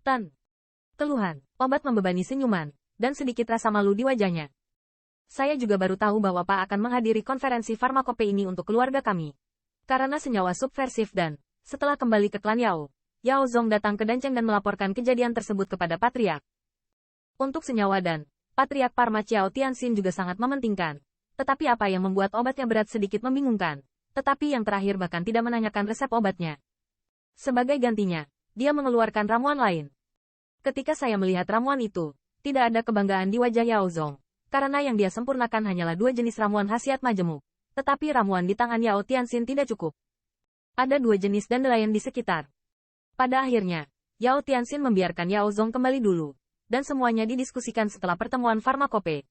Tan. Keluhan, obat membebani senyuman, dan sedikit rasa malu di wajahnya. Saya juga baru tahu bahwa Pak akan menghadiri konferensi farmakope ini untuk keluarga kami. Karena senyawa subversif dan, setelah kembali ke klan Yao, Yao Zong datang ke Danceng dan melaporkan kejadian tersebut kepada Patriark. Untuk senyawa dan, Patriark Parma Chiao Tianxin juga sangat mementingkan. Tetapi apa yang membuat obatnya berat sedikit membingungkan. Tetapi yang terakhir bahkan tidak menanyakan resep obatnya. Sebagai gantinya, dia mengeluarkan ramuan lain. Ketika saya melihat ramuan itu, tidak ada kebanggaan di wajah Yao Zong. Karena yang dia sempurnakan hanyalah 2 jenis ramuan khasiat majemuk. Tetapi ramuan di tangan Yao Tianxin tidak cukup. Ada 2 jenis dandelion di sekitar. Pada akhirnya, Yao Tianxin membiarkan Yao Zong kembali dulu. Dan semuanya didiskusikan setelah pertemuan farmakope.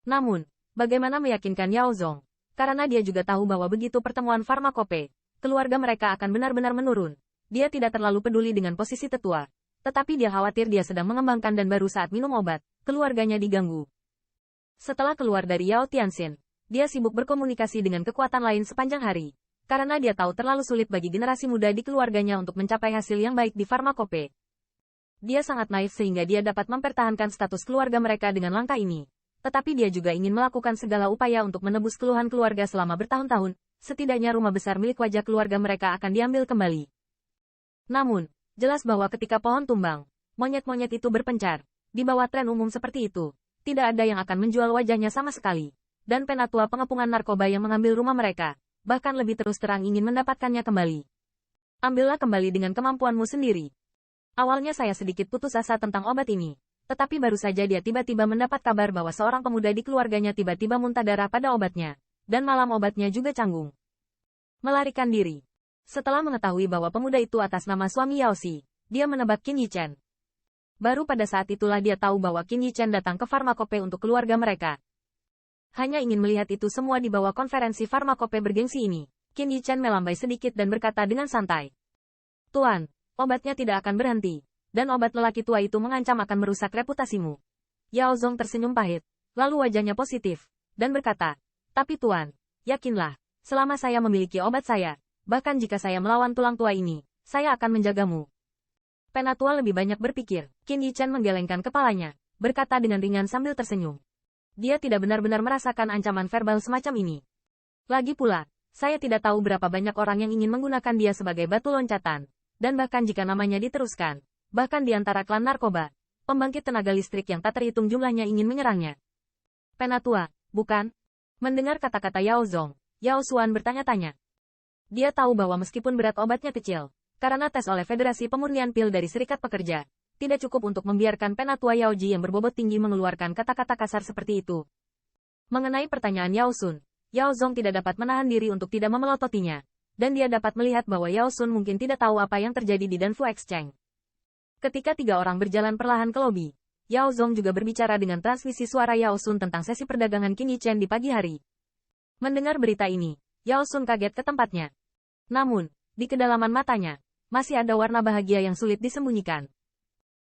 Namun, bagaimana meyakinkan Yao Zong? Karena dia juga tahu bahwa begitu pertemuan farmakope, keluarga mereka akan benar-benar menurun. Dia tidak terlalu peduli dengan posisi tetua. Tetapi dia khawatir dia sedang mengembangkan dan baru saat minum obat, keluarganya diganggu. Setelah keluar dari Yao Tianxin, dia sibuk berkomunikasi dengan kekuatan lain sepanjang hari. Karena dia tahu terlalu sulit bagi generasi muda di keluarganya untuk mencapai hasil yang baik di farmakope. Dia sangat naif sehingga dia dapat mempertahankan status keluarga mereka dengan langkah ini. Tetapi dia juga ingin melakukan segala upaya untuk menebus keluhan keluarga selama bertahun-tahun, setidaknya rumah besar milik wajah keluarga mereka akan diambil kembali. Namun, jelas bahwa ketika pohon tumbang, monyet-monyet itu berpencar, di bawah tren umum seperti itu, tidak ada yang akan menjual wajahnya sama sekali. Dan penatua pengepungan narkoba yang mengambil rumah mereka, bahkan lebih terus terang ingin mendapatkannya kembali. Ambillah kembali dengan kemampuanmu sendiri. Awalnya saya sedikit putus asa tentang obat ini. Tetapi baru saja dia tiba-tiba mendapat kabar bahwa seorang pemuda di keluarganya tiba-tiba muntah darah pada obatnya. Dan malam obatnya juga canggung. Melarikan diri. Setelah mengetahui bahwa pemuda itu atas nama suami Yaoxi, dia menebak Qin Yichen. Baru pada saat itulah dia tahu bahwa Qin Yichen datang ke farmakope untuk keluarga mereka. Hanya ingin melihat itu semua di bawah konferensi farmakope bergengsi ini. Qin Yichen melambai sedikit dan berkata dengan santai. Tuan, obatnya tidak akan berhenti. Dan obat lelaki tua itu mengancam akan merusak reputasimu. Yao Zong tersenyum pahit, lalu wajahnya positif, dan berkata, tapi Tuan, yakinlah, selama saya memiliki obat saya, bahkan jika saya melawan tulang tua ini, saya akan menjagamu. Penatua lebih banyak berpikir. Qin Yichen menggelengkan kepalanya, berkata dengan ringan sambil tersenyum. Dia tidak benar-benar merasakan ancaman verbal semacam ini. Lagi pula, saya tidak tahu berapa banyak orang yang ingin menggunakan dia sebagai batu loncatan, dan bahkan jika namanya diteruskan, bahkan di antara klan narkoba, pembangkit tenaga listrik yang tak terhitung jumlahnya ingin menyerangnya. Penatua, bukan? Mendengar kata-kata Yao Zong, Yao Xuan bertanya-tanya. Dia tahu bahwa meskipun berat obatnya kecil, karena tes oleh Federasi Pemurnian Pil dari Serikat Pekerja, tidak cukup untuk membiarkan Penatua Yao Ji yang berbobot tinggi mengeluarkan kata-kata kasar seperti itu. Mengenai pertanyaan Yao Sun, Yao Zong tidak dapat menahan diri untuk tidak memelototinya, dan dia dapat melihat bahwa Yao Sun mungkin tidak tahu apa yang terjadi di Danfu Exchange. Ketika 3 orang berjalan perlahan ke lobi, Yao Zong juga berbicara dengan transmisi suara Yao Sun tentang sesi perdagangan Qin Yichen di pagi hari. Mendengar berita ini, Yao Sun kaget ke tempatnya. Namun, di kedalaman matanya, masih ada warna bahagia yang sulit disembunyikan.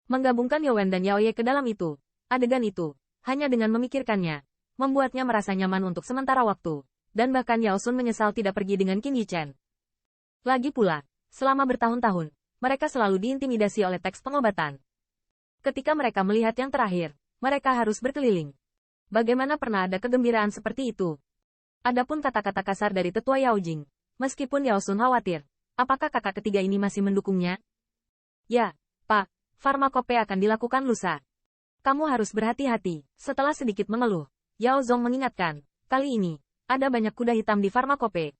Menggabungkan Yowen dan Yaoye ke dalam itu, adegan itu, hanya dengan memikirkannya, membuatnya merasa nyaman untuk sementara waktu, dan bahkan Yao Sun menyesal tidak pergi dengan Qin Yichen. Lagi pula, selama bertahun-tahun, mereka selalu diintimidasi oleh teks pengobatan. Ketika mereka melihat yang terakhir, mereka harus berkeliling. Bagaimana pernah ada kegembiraan seperti itu? Adapun kata-kata kasar dari tetua Yao Jing, meskipun Yao Sun khawatir, apakah kakak ketiga ini masih mendukungnya? Ya, Pak, farmakope akan dilakukan lusa. Kamu harus berhati-hati. Setelah sedikit mengeluh, Yao Zong mengingatkan, kali ini, ada banyak kuda hitam di farmakope.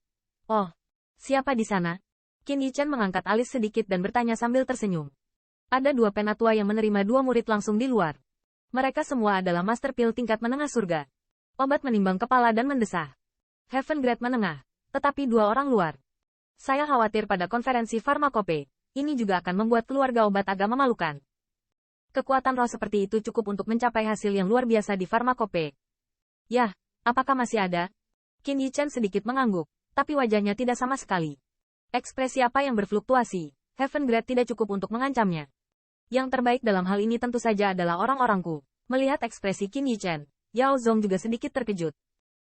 Oh, siapa di sana? Qin Yichen mengangkat alis sedikit dan bertanya sambil tersenyum. Ada 2 penatua yang menerima 2 murid langsung di luar. Mereka semua adalah master pil tingkat menengah surga. Obat menimbang kepala dan mendesah. Heaven Grade menengah, tetapi 2 orang luar. Saya khawatir pada konferensi farmakope, ini juga akan membuat keluarga obat agak memalukan. Kekuatan roh seperti itu cukup untuk mencapai hasil yang luar biasa di farmakope. Yah, apakah masih ada? Qin Yichen sedikit mengangguk, tapi wajahnya tidak sama sekali. Ekspresi apa yang berfluktuasi, Heaven Grade tidak cukup untuk mengancamnya. Yang terbaik dalam hal ini tentu saja adalah orang-orangku. Melihat ekspresi Qin Yichen, Yao Zong juga sedikit terkejut.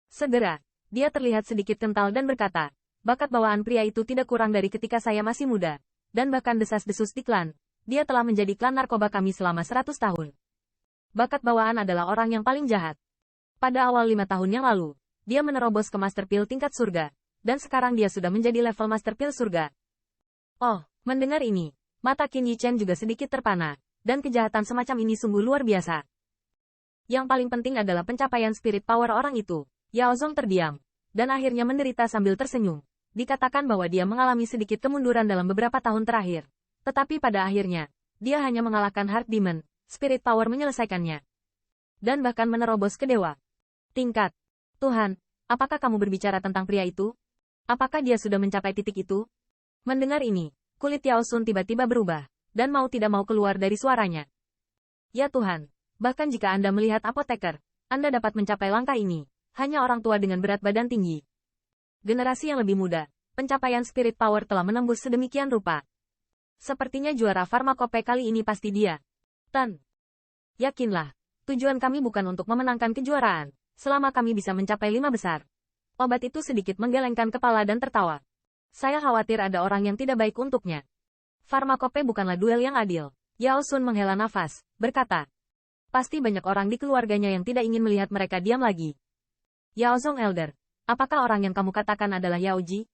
Segera, dia terlihat sedikit kental dan berkata, bakat bawaan pria itu tidak kurang dari ketika saya masih muda. Dan bahkan desas-desus di klan, Dia telah menjadi klan narkoba kami selama 100 tahun. Bakat bawaan adalah orang yang paling jahat. Pada awal 5 tahun yang lalu, dia menerobos ke Master Pil tingkat surga, dan sekarang dia sudah menjadi level Master Pil surga. Oh, mendengar ini, mata Qin Yichen juga sedikit terpana, dan kejahatan semacam ini sungguh luar biasa. Yang paling penting adalah pencapaian spirit power orang itu. Yao Zong terdiam, dan akhirnya menderita sambil tersenyum. Dikatakan bahwa dia mengalami sedikit kemunduran dalam beberapa tahun terakhir. Tetapi pada akhirnya, dia hanya mengalahkan Heart Demon, spirit power menyelesaikannya. Dan bahkan menerobos ke dewa tingkat. Tuhan, apakah kamu berbicara tentang pria itu? Apakah dia sudah mencapai titik itu? Mendengar ini, kulit Yao Sun tiba-tiba berubah, dan mau tidak mau keluar dari suaranya. Ya Tuhan, bahkan jika Anda melihat apoteker, Anda dapat mencapai langkah ini. Hanya orang tua dengan berat badan tinggi. Generasi yang lebih muda, pencapaian spirit power telah menembus sedemikian rupa. Sepertinya juara farmakope kali ini pasti dia. Tan. Yakinlah, tujuan kami bukan untuk memenangkan kejuaraan, selama kami bisa mencapai 5 besar. Obat itu sedikit menggelengkan kepala dan tertawa. Saya khawatir ada orang yang tidak baik untuknya. Farmakope bukanlah duel yang adil. Yao Sun menghela nafas, berkata. Pasti banyak orang di keluarganya yang tidak ingin melihat mereka diam lagi. Yao Zong Elder, apakah orang yang kamu katakan adalah Yao Ji?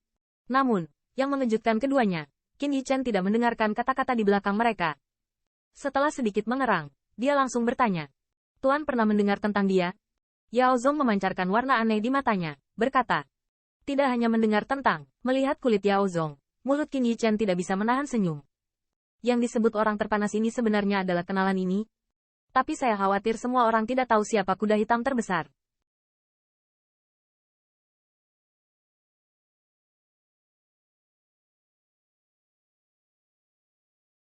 Namun, yang mengejutkan keduanya, Qin Yichen tidak mendengarkan kata-kata di belakang mereka. Setelah sedikit mengerang, dia langsung bertanya. Tuan pernah mendengar tentang dia? Yao Zong memancarkan warna aneh di matanya, berkata. Tidak hanya mendengar tentang, melihat kulit Yao Zong, mulut Qin Yichen tidak bisa menahan senyum. Yang disebut orang terpanas ini sebenarnya adalah kenalan ini? Tapi saya khawatir semua orang tidak tahu siapa kuda hitam terbesar.